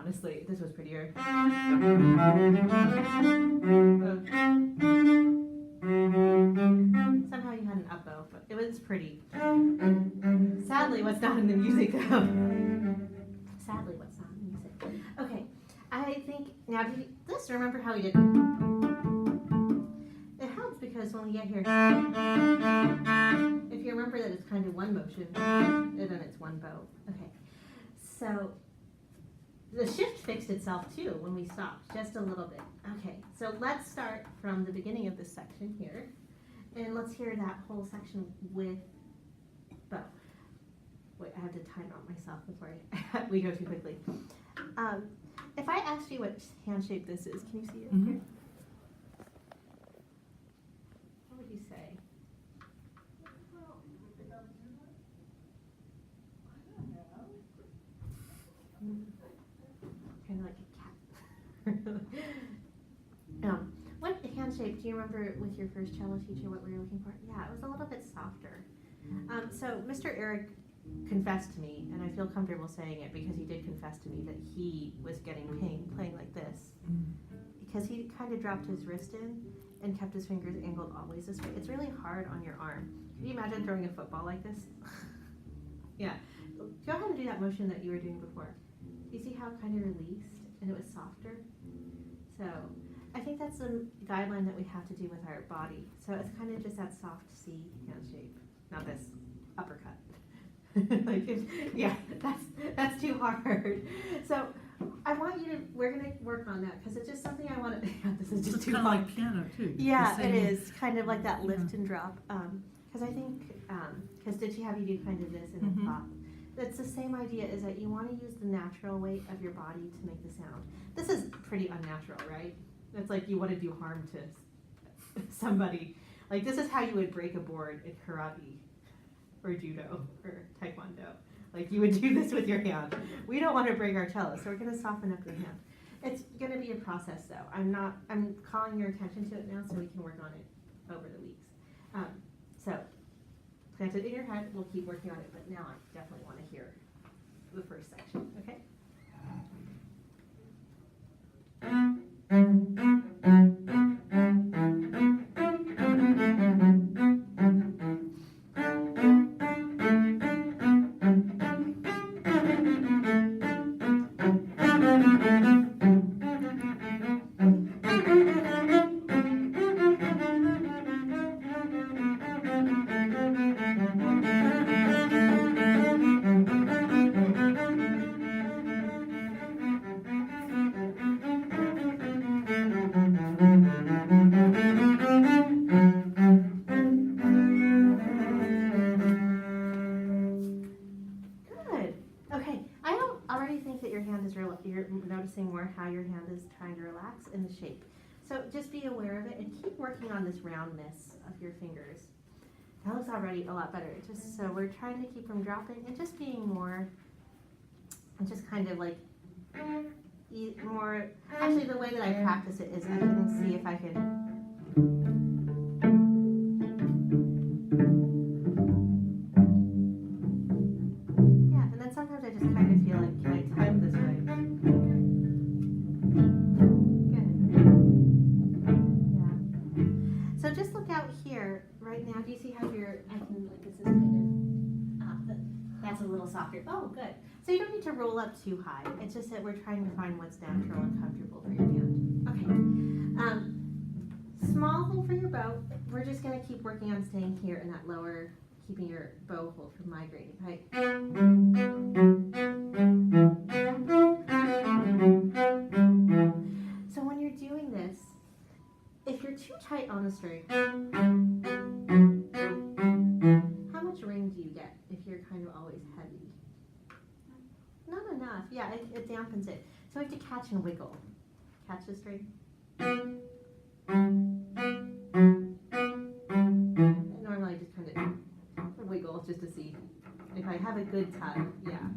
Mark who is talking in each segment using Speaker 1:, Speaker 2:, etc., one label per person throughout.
Speaker 1: honestly. This was prettier. Somehow you had an up bow, but it was pretty. Sadly, what's not in the music though. Sadly, what's not in the music. Okay, I think now do you just remember how we did. It helps because when we get here, if you remember that it's kind of one motion, and then it's one bow. Okay, so the shift fixed itself too when we stopped, just a little bit. Okay, so let's start from the beginning of this section here, and let's hear that whole section with bow. Wait, I have to time out myself before we go too quickly. If I asked you what hand shape this is, can you see it here? What would you say? Kind of like a cat. What hand shape do you remember with your first cello teacher? What were you looking for? Yeah, it was a little bit softer. So Mr. Eric confessed to me, and I feel comfortable saying it because he did confess to me that he was getting pain playing like this because he kind of dropped his wrist in and kept his fingers angled always this way. It's really hard on your arm. Can you imagine throwing a football like this? Yeah. Go ahead and do that motion that you were doing before. You see how it kind of released and it was softer? So I think that's a guideline that we have to do with our body. So it's kind of just that soft C hand shape, not this uppercut. Yeah, that's too hard. So I want you to, we're going to work on that because it's just something I want to, this is just
Speaker 2: it's
Speaker 1: too
Speaker 2: kind
Speaker 1: fun.
Speaker 2: of like piano too.
Speaker 1: Yeah, it is kind of like that lift and drop. Because I think, because did she have you do kind of this and then pop? It's the same idea, is that you want to use the natural weight of your body to make the sound. This is pretty unnatural, right? It's like you want to do harm to somebody. Like this is how you would break a board in karate or judo or taekwondo. Like you would do this with your hand. We don't want to break our cello, so we're going to soften up your hand. It's going to be a process though. I'm calling your attention to it now so we can work on it over the weeks. So plant it in your head. We'll keep working on it, but now I definitely want to hear the first section, okay? You're noticing more how your hand is trying to relax in the shape. So just be aware of it and keep working on this roundness of your fingers. That looks already a lot better. Just so we're trying to keep them dropping and just being more, and just kind of like more. Actually, the way that I practice it is I can see if I can. Sometimes I just kind of feel like, can I type this way? Good. Yeah. So just look out here right now. Do you see how I can, like this is kind of, that's a little softer. Oh, good. So you don't need to roll up too high. It's just that we're trying to find what's natural and comfortable for your hand. Okay. Small thing for your bow. We're just going to keep working on staying here in that lower, keeping your bow hold from migrating, right? So when you're doing this, if you're too tight on the string, how much ring do you get if you're kind of always heavy? Not enough. Yeah, it dampens it. So we have to catch and wiggle. Catch the string. And normally I just kind of wiggle just to see if I have a good tug. Yeah.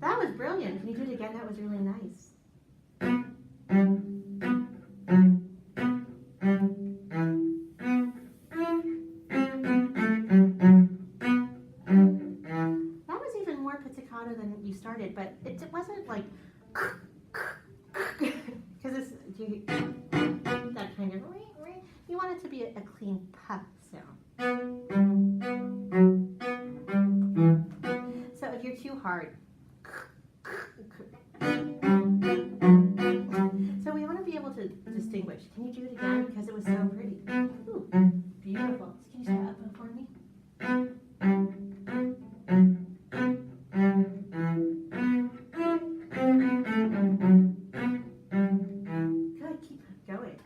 Speaker 1: That was brilliant. Can you do it again? That was really nice. started, but it wasn't like because it's that kind of you want it to be a clean puff sound. So if you're too hard, so we want to be able to distinguish. Can you do it again? Because it was so pretty. Ooh, beautiful. Can you start up for me? Good, keep going.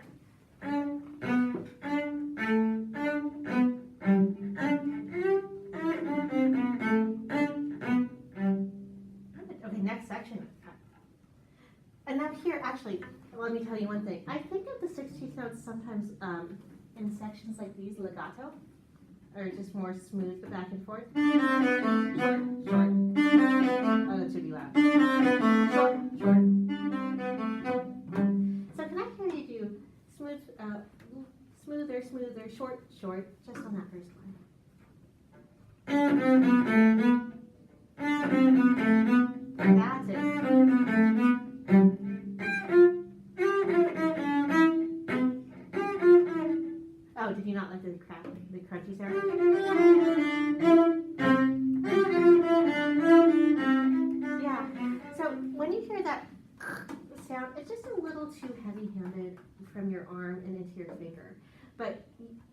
Speaker 1: Okay, next section. And now here, actually, let me tell you one thing. I think of the 16th notes sometimes in sections like these, legato, or just more smooth back and forth. Short, short. Oh, that should be loud. Short, short. So can I hear you do smooth, smoother, smoother, short, short, just on that first line? That's it. Oh, did you not like the crunchy sound? Yeah. So when you hear that sound, it's just a little too heavy-handed from your arm and into your finger. But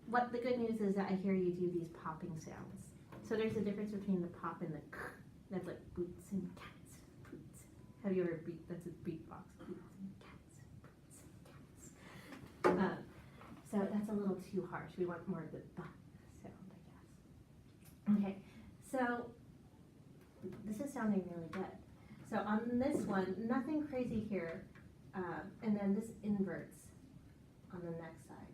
Speaker 1: what the good news is that I hear you do these popping sounds. So there's a difference between the pop and the that's like boots and cats. Boots. Have you ever that's a beatbox. Boots and cats. Boots and cats. So that's a little too harsh. We want more of the sound, I guess. Okay, so this is sounding really good. So on this one, nothing crazy here, and then this inverts on the next side.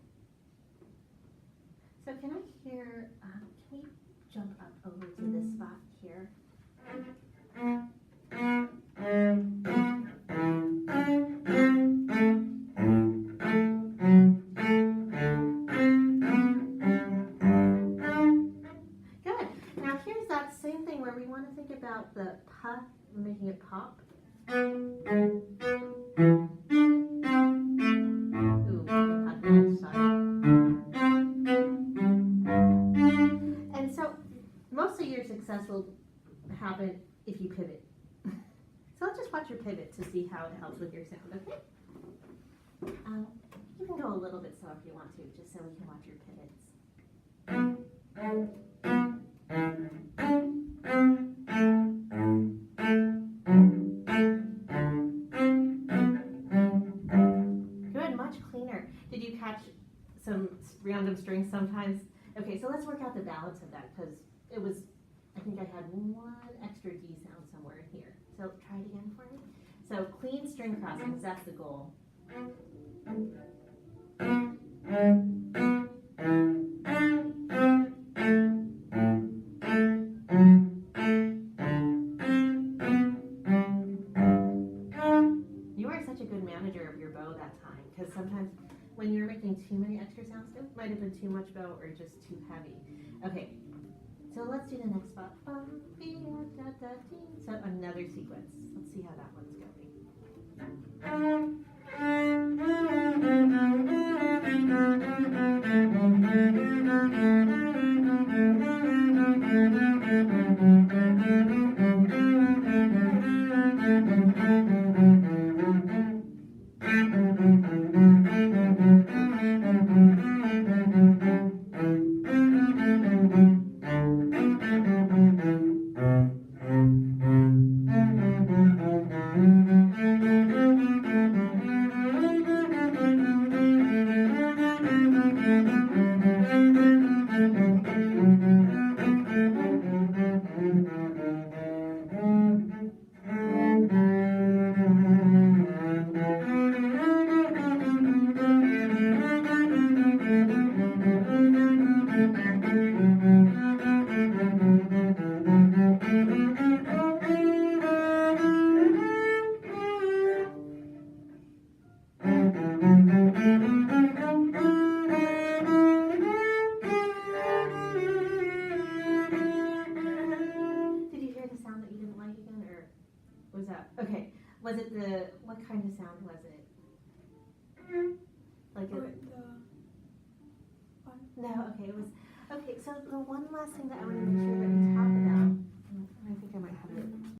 Speaker 1: So can I hear, can we jump up over to this spot here? Good. Now here's that same thing where we want to think about the puff, making it pop. Ooh, puff the next side. And so most of your success will happen if you pivot. So let's just watch your pivot to see how it helps with your sound, okay? You can go a little bit slow if you want to, just so we can watch your pivots. Good, much cleaner. Did you catch some random strings sometimes? Okay, so let's work out the balance of that, because it was, I think I had one extra D sound somewhere in here. So try it again for me. So clean string crossings, that's the goal. You are such a good manager of your bow that time, because sometimes when you're making too many extra sounds, it might have been too much bow or just too heavy. Okay, so let's do the next spot. So another sequence. Let's see how that one's going. up. Okay. Was it what kind of sound was it? Like a, no, okay, it was, okay, so the one last thing that I want to make sure that we talk about, I think I might have it